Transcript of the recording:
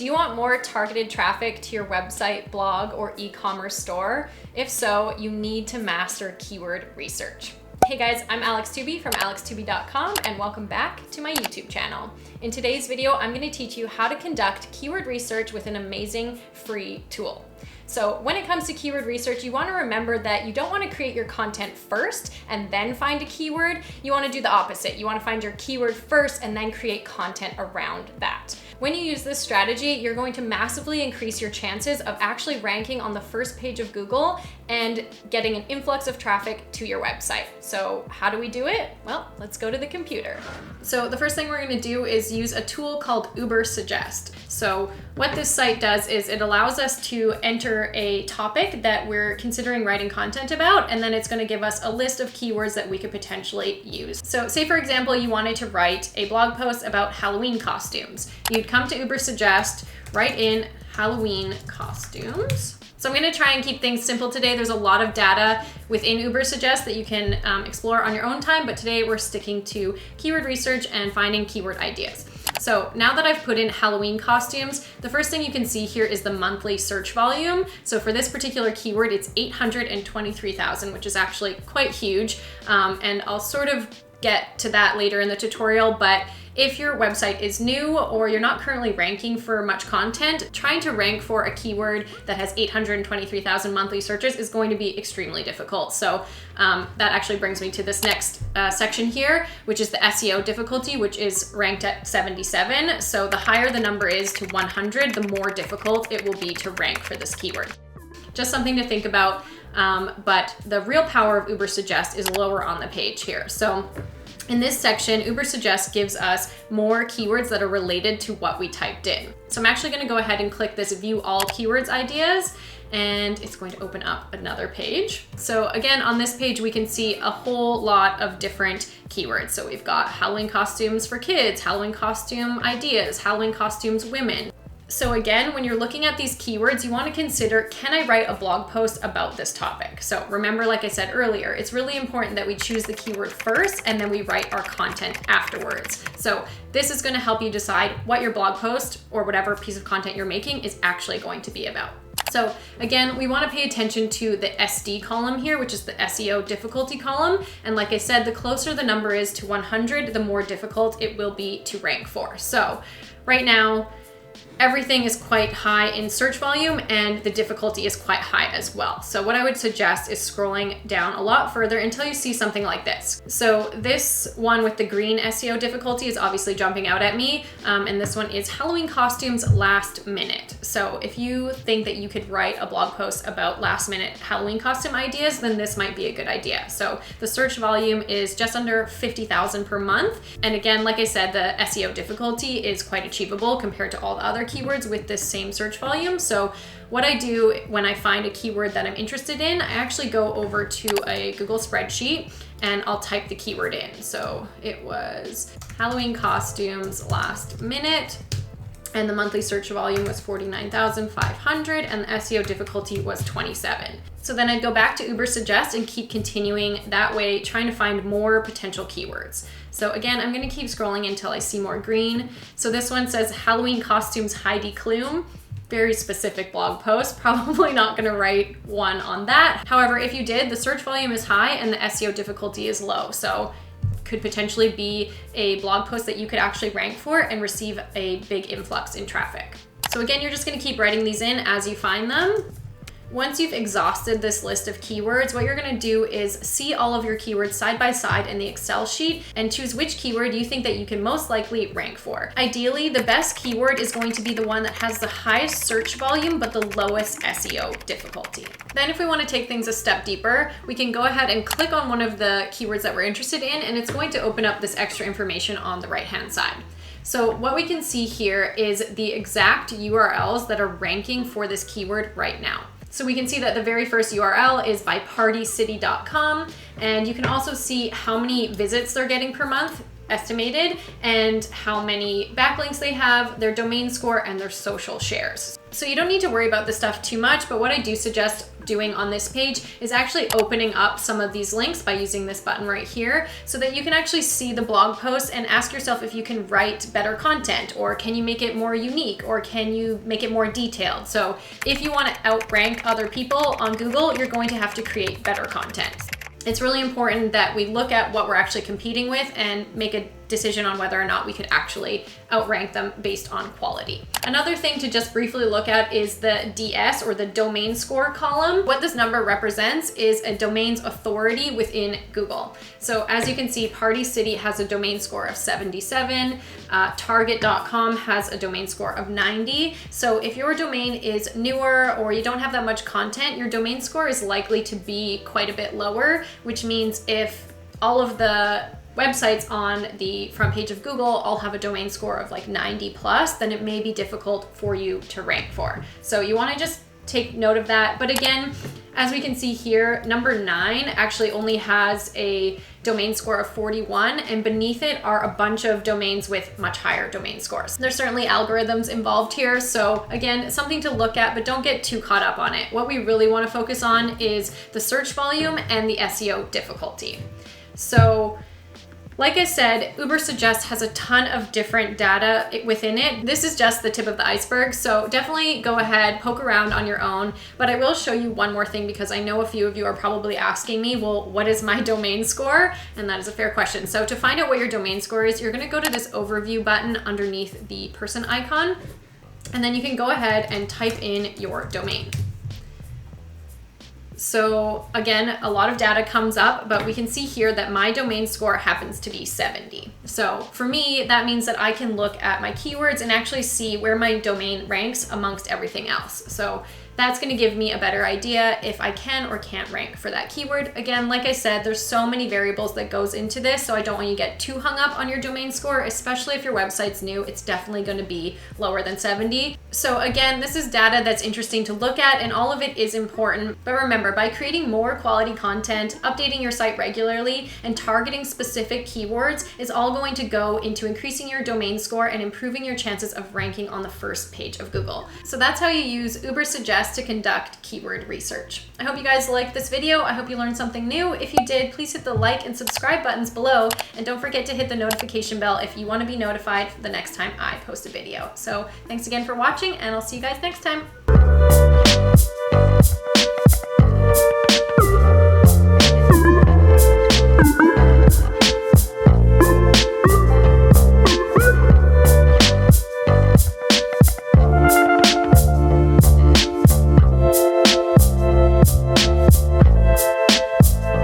Do you want more targeted traffic to your website, blog, or e-commerce store? If so, you need to master keyword research. Hey guys, I'm Alex Tooby from alextooby.com and welcome back to my YouTube channel. In today's video, I'm going to teach you how to conduct keyword research with an amazing free tool. So when it comes to keyword research, you want to remember that you don't want to create your content first and then find a keyword. You want to do the opposite. You want to find your keyword first and then create content around that. When you use this strategy, you're going to massively increase your chances of actually ranking on the first page of Google and getting an influx of traffic to your website. So how do we do it? Well, let's go to the computer. So the first thing we're going to do is use a tool called Ubersuggest. So what this site does is it allows us to enter a topic that we're considering writing content about, and then it's going to give us a list of keywords that we could potentially use. So say for example, you wanted to write a blog post about Halloween costumes. You'd come to Ubersuggest, write in Halloween costumes. So I'm going to try and keep things simple today. There's a lot of data within Ubersuggest that you can explore on your own time, but today we're sticking to keyword research and finding keyword ideas. So now that I've put in Halloween costumes, the first thing you can see here is the monthly search volume. So for this particular keyword, it's 823,000, which is actually quite huge. And I'll sort of get to that later in the tutorial, but if your website is new or you're not currently ranking for much content, trying to rank for a keyword that has 823,000 monthly searches is going to be extremely difficult. So that actually brings me to this next section here, which is the SEO difficulty, which is ranked at 77. So the higher the number is to 100, the more difficult it will be to rank for this keyword. Just something to think about, but the real power of Ubersuggest is lower on the page here. So in this section, Ubersuggest gives us more keywords that are related to what we typed in. So I'm actually going to go ahead and click this View All Keywords Ideas, and it's going to open up another page. So again, on this page, we can see a whole lot of different keywords. So we've got Halloween costumes for kids, Halloween costume ideas, Halloween costumes women. So again, when you're looking at these keywords, you want to consider, can I write a blog post about this topic? So remember, like I said earlier, it's really important that we choose the keyword first and then we write our content afterwards. So this is going to help you decide what your blog post or whatever piece of content you're making is actually going to be about. So again, we want to pay attention to the SD column here, which is the SEO difficulty column. And like I said, the closer the number is to 100, the more difficult it will be to rank for. So right now, everything is quite high in search volume and the difficulty is quite high as well. So what I would suggest is scrolling down a lot further until you see something like this. So this one with the green SEO difficulty is obviously jumping out at me. And this one is Halloween costumes last minute. So if you think that you could write a blog post about last minute Halloween costume ideas, then this might be a good idea. So the search volume is just under 50,000 per month. And again, like I said, the SEO difficulty is quite achievable compared to all the other keywords with this same search volume. So what I do when I find a keyword that I'm interested in, I actually go over to a Google spreadsheet and I'll type the keyword in. So it was Halloween costumes last minute, and the monthly search volume was 49,500 and the SEO difficulty was 27. So then I'd go back to Ubersuggest and keep continuing that way, trying to find more potential keywords. So again, I'm going to keep scrolling until I see more green. So this one says Halloween costumes Heidi Klum. Very specific blog post, probably not going to write one on that. However, if you did, the search volume is high and the SEO difficulty is low. So could potentially be a blog post that you could actually rank for and receive a big influx in traffic. So again, you're just going to keep writing these in as you find them. Once you've exhausted this list of keywords, what you're going to do is see all of your keywords side by side in the Excel sheet and choose which keyword you think that you can most likely rank for. Ideally, the best keyword is going to be the one that has the highest search volume but the lowest SEO difficulty. Then if we want to take things a step deeper, we can go ahead and click on one of the keywords that we're interested in, and it's going to open up this extra information on the right-hand side. So what we can see here is the exact URLs that are ranking for this keyword right now. So we can see that the very first URL is by partycity.com, and you can also see how many visits they're getting per month estimated, and how many backlinks they have, their domain score, and their social shares. So you don't need to worry about this stuff too much, but what I do suggest doing on this page is actually opening up some of these links by using this button right here so that you can actually see the blog posts and ask yourself if you can write better content, or can you make it more unique, or can you make it more detailed. So if you want to outrank other people on Google, you're going to have to create better content. It's really important that we look at what we're actually competing with and make a decision on whether or not we could actually outrank them based on quality. Another thing to just briefly look at is the DS, or the domain score column. What this number represents is a domain's authority within Google. So as you can see, Party City has a domain score of 77, Target.com has a domain score of 90. So if your domain is newer or you don't have that much content, your domain score is likely to be quite a bit lower, which means if all of the websites on the front page of Google all have a domain score of like 90 plus, then it may be difficult for you to rank for. So you want to just take note of that. But again, as we can see here, number 9 actually only has a domain score of 41, and beneath it are a bunch of domains with much higher domain scores. There's certainly algorithms involved here, so again, something to look at, but don't get too caught up on it. What we really want to focus on is the search volume and the SEO difficulty. So like I said, Ubersuggest has a ton of different data within it. This is just the tip of the iceberg, so definitely go ahead, poke around on your own. But I will show you one more thing, because I know a few of you are probably asking me, well, what is my domain score? And that is a fair question. So to find out what your domain score is, you're gonna go to this overview button underneath the person icon, and then you can go ahead and type in your domain. So again, a lot of data comes up, but we can see here that my domain score happens to be 70. So for me, that means that I can look at my keywords and actually see where my domain ranks amongst everything else. So that's going to give me a better idea if I can or can't rank for that keyword. Again, like I said, there's so many variables that goes into this, so I don't want you to get too hung up on your domain score, especially if your website's new. It's definitely going to be lower than 70. So again, this is data that's interesting to look at, and all of it is important. But remember, by creating more quality content, updating your site regularly, and targeting specific keywords is all going to go into increasing your domain score and improving your chances of ranking on the first page of Google. So that's how you use Ubersuggest to conduct keyword research. I hope you guys liked this video. I hope you learned something new. If you did, please hit the like and subscribe buttons below, and don't forget to hit the notification bell if you want to be notified the next time I post a video. So thanks again for watching, and I'll see you guys next time.